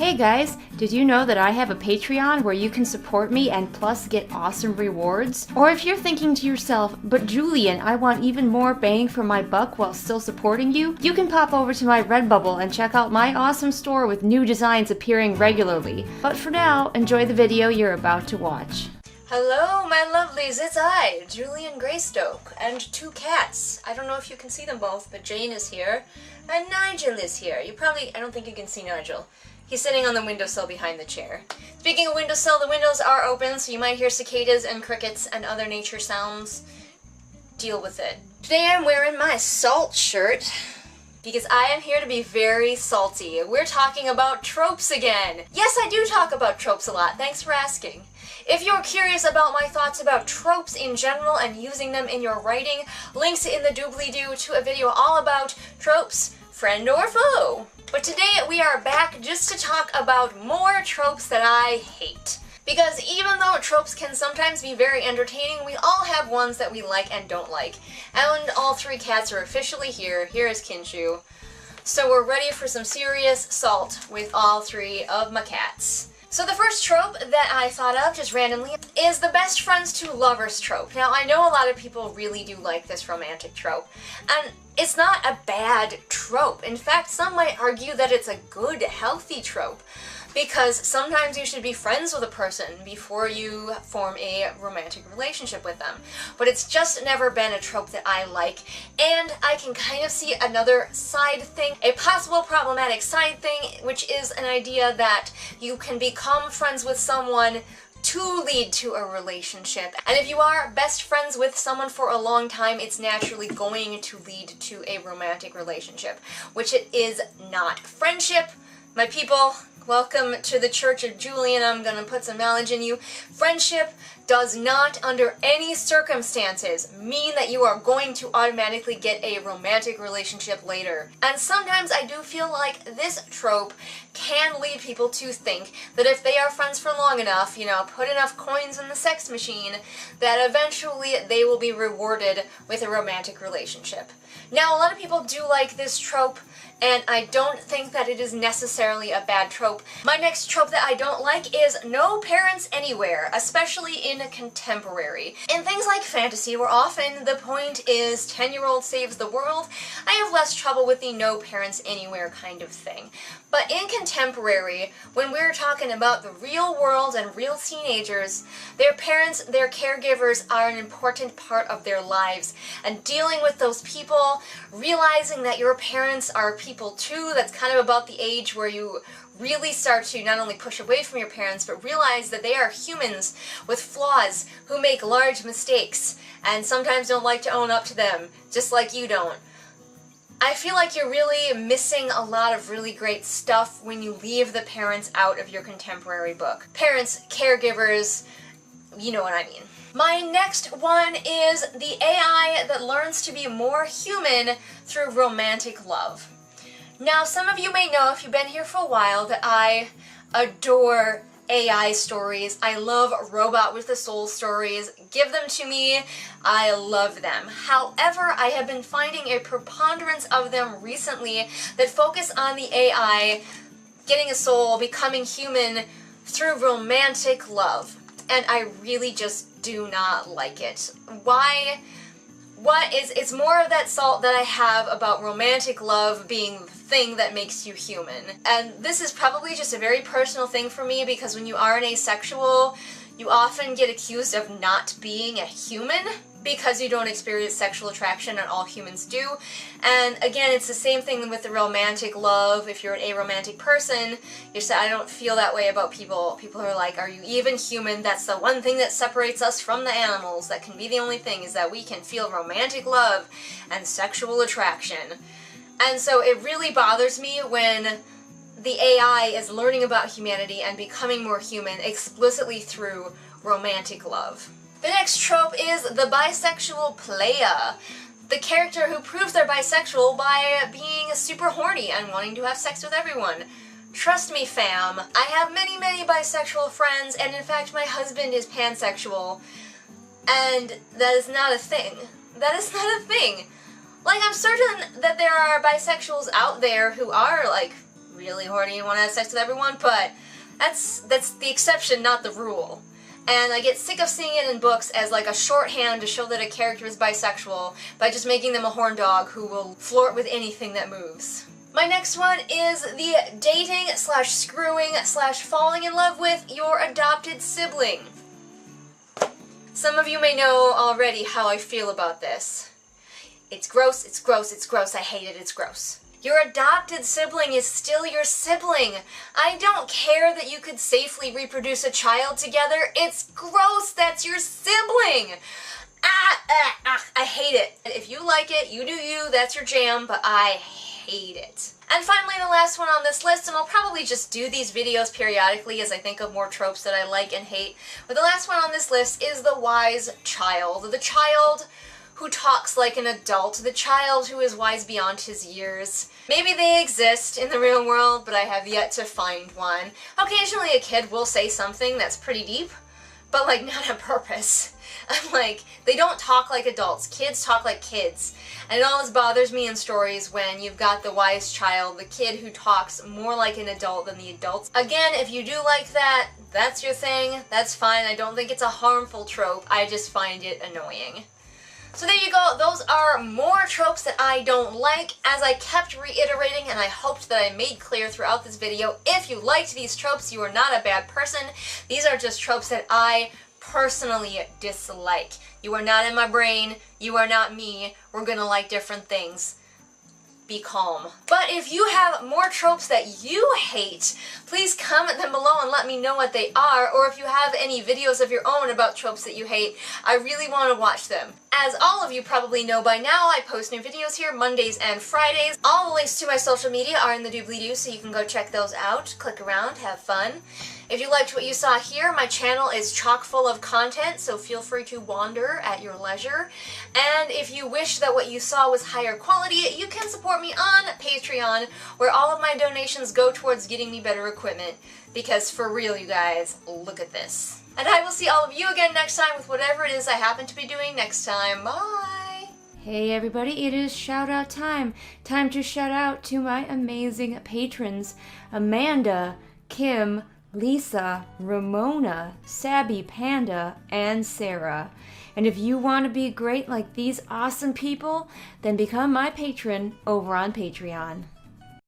Hey guys, did you know that I have a Patreon where you can support me and plus get awesome rewards? Or if you're thinking to yourself, but Julian, I want even more bang for my buck while still supporting you, you can pop over to my Redbubble and check out my awesome store with new designs appearing regularly. But for now, enjoy the video you're about to watch. Hello, my lovelies, it's I, Julian Greystoke, and two cats. I don't know if you can see them both, but Jane is here, and Nigel is here. I don't think you can see Nigel. He's sitting on the windowsill behind the chair. Speaking of windowsill, the windows are open, so you might hear cicadas and crickets and other nature sounds. Deal with it. Today I'm wearing my salt shirt because I am here to be very salty. We're talking about tropes again. Yes, I do talk about tropes a lot. Thanks for asking. If you're curious about my thoughts about tropes in general and using them in your writing, links in the doobly-doo to a video all about tropes, friend or foe. But today we are back just to talk about more tropes that I hate. Because even though tropes can sometimes be very entertaining, we all have ones that we like and don't like. And all three cats are officially here. Here is Kinshu. So we're ready for some serious salt with all three of my cats. So the first trope that I thought of, just randomly, is the best friends to lovers trope. Now, I know a lot of people really do like this romantic trope, and it's not a bad trope. In fact, some might argue that it's a good, healthy trope, because sometimes you should be friends with a person before you form a romantic relationship with them. But it's just never been a trope that I like, and I can kind of see another side thing, a possible problematic side thing, which is an idea that you can become friends with someone to lead to a relationship. And if you are best friends with someone for a long time, it's naturally going to lead to a romantic relationship, which it is not. Friendship, my people, welcome to the Church of Julian. I'm gonna put some knowledge in you. Friendship does not, under any circumstances, mean that you are going to automatically get a romantic relationship later. And sometimes I do feel like this trope can lead people to think that if they are friends for long enough, put enough coins in the sex machine, that eventually they will be rewarded with a romantic relationship. Now, a lot of people do like this trope, and I don't think that it is necessarily a bad trope. My next trope that I don't like is no parents anywhere, especially in contemporary. In things like fantasy, where often the point is 10-year-old saves the world, I have less trouble with the no parents anywhere kind of thing. But in contemporary, when we're talking about the real world and real teenagers, their parents, their caregivers are an important part of their lives. And dealing with those people, realizing that your parents are people too, that's kind of about the age where you really start to not only push away from your parents, but realize that they are humans with flaws who make large mistakes and sometimes don't like to own up to them, just like you don't. I feel like you're really missing a lot of really great stuff when you leave the parents out of your contemporary book. Parents, caregivers, you know what I mean. My next one is the AI that learns to be more human through romantic love. Now, some of you may know, if you've been here for a while, that I adore AI stories. I love robot with a soul stories. Give them to me. I love them. However, I have been finding a preponderance of them recently that focus on the AI getting a soul, becoming human through romantic love. And I really just do not like it. Why? It's more of that salt that I have about romantic love being the thing that makes you human. And this is probably just a very personal thing for me, because when you are an asexual, you often get accused of not being a human because you don't experience sexual attraction, and all humans do. And again, it's the same thing with the romantic love. If you're an aromantic person, you say, I don't feel that way about people. People are like, are you even human? That's the one thing that separates us from the animals. That can be the only thing, is that we can feel romantic love and sexual attraction. And so it really bothers me when the AI is learning about humanity and becoming more human explicitly through romantic love. The next trope is the bisexual playa. The character who proves they're bisexual by being super horny and wanting to have sex with everyone. Trust me, fam, I have many, many bisexual friends, and in fact my husband is pansexual, and that is not a thing. That is not a thing. Like, I'm certain that there are bisexuals out there who are, like, really horny and want to have sex with everyone, but that's the exception, not the rule. And I get sick of seeing it in books as like a shorthand to show that a character is bisexual by just making them a horn dog who will flirt with anything that moves. My next one is the dating / screwing / falling in love with your adopted sibling. Some of you may know already how I feel about this. It's gross, it's gross, it's gross, I hate it, it's gross. Your adopted sibling is still your sibling. I don't care that you could safely reproduce a child together. It's gross, that's your sibling. I hate it. If you like it, you do you, that's your jam, but I hate it. And finally, the last one on this list, and I'll probably just do these videos periodically as I think of more tropes that I like and hate, but the last one on this list is the wise child. The child who talks like an adult, the child who is wise beyond his years. Maybe they exist in the real world, but I have yet to find one. Occasionally a kid will say something that's pretty deep, but like not on purpose. I'm like, they don't talk like adults. Kids talk like kids. And it always bothers me in stories when you've got the wise child, the kid who talks more like an adult than the adults. Again, if you do like that, that's your thing, that's fine. I don't think it's a harmful trope, I just find it annoying. So there you go, those are more tropes that I don't like. As I kept reiterating, and I hoped that I made clear throughout this video, if you liked these tropes, you are not a bad person. These are just tropes that I personally dislike. You are not in my brain, you are not me, we're gonna like different things. Be calm. But if you have more tropes that you hate, please comment them below and let me know what they are, or if you have any videos of your own about tropes that you hate, I really want to watch them. As all of you probably know by now, I post new videos here Mondays and Fridays. All the links to my social media are in the doobly-doo, so you can go check those out, click around, have fun. If you liked what you saw here, my channel is chock full of content, so feel free to wander at your leisure. And if you wish that what you saw was higher quality, you can support me on Patreon, where all of my donations go towards getting me better equipment. Because for real, you guys, look at this. And I will see all of you again next time with whatever it is I happen to be doing next time. Bye! Hey everybody, it is shout out time. Time to shout out to my amazing patrons, Amanda, Kim, Lisa, Ramona, Sabby Panda, and Sarah. And if you want to be great like these awesome people, then become my patron over on Patreon.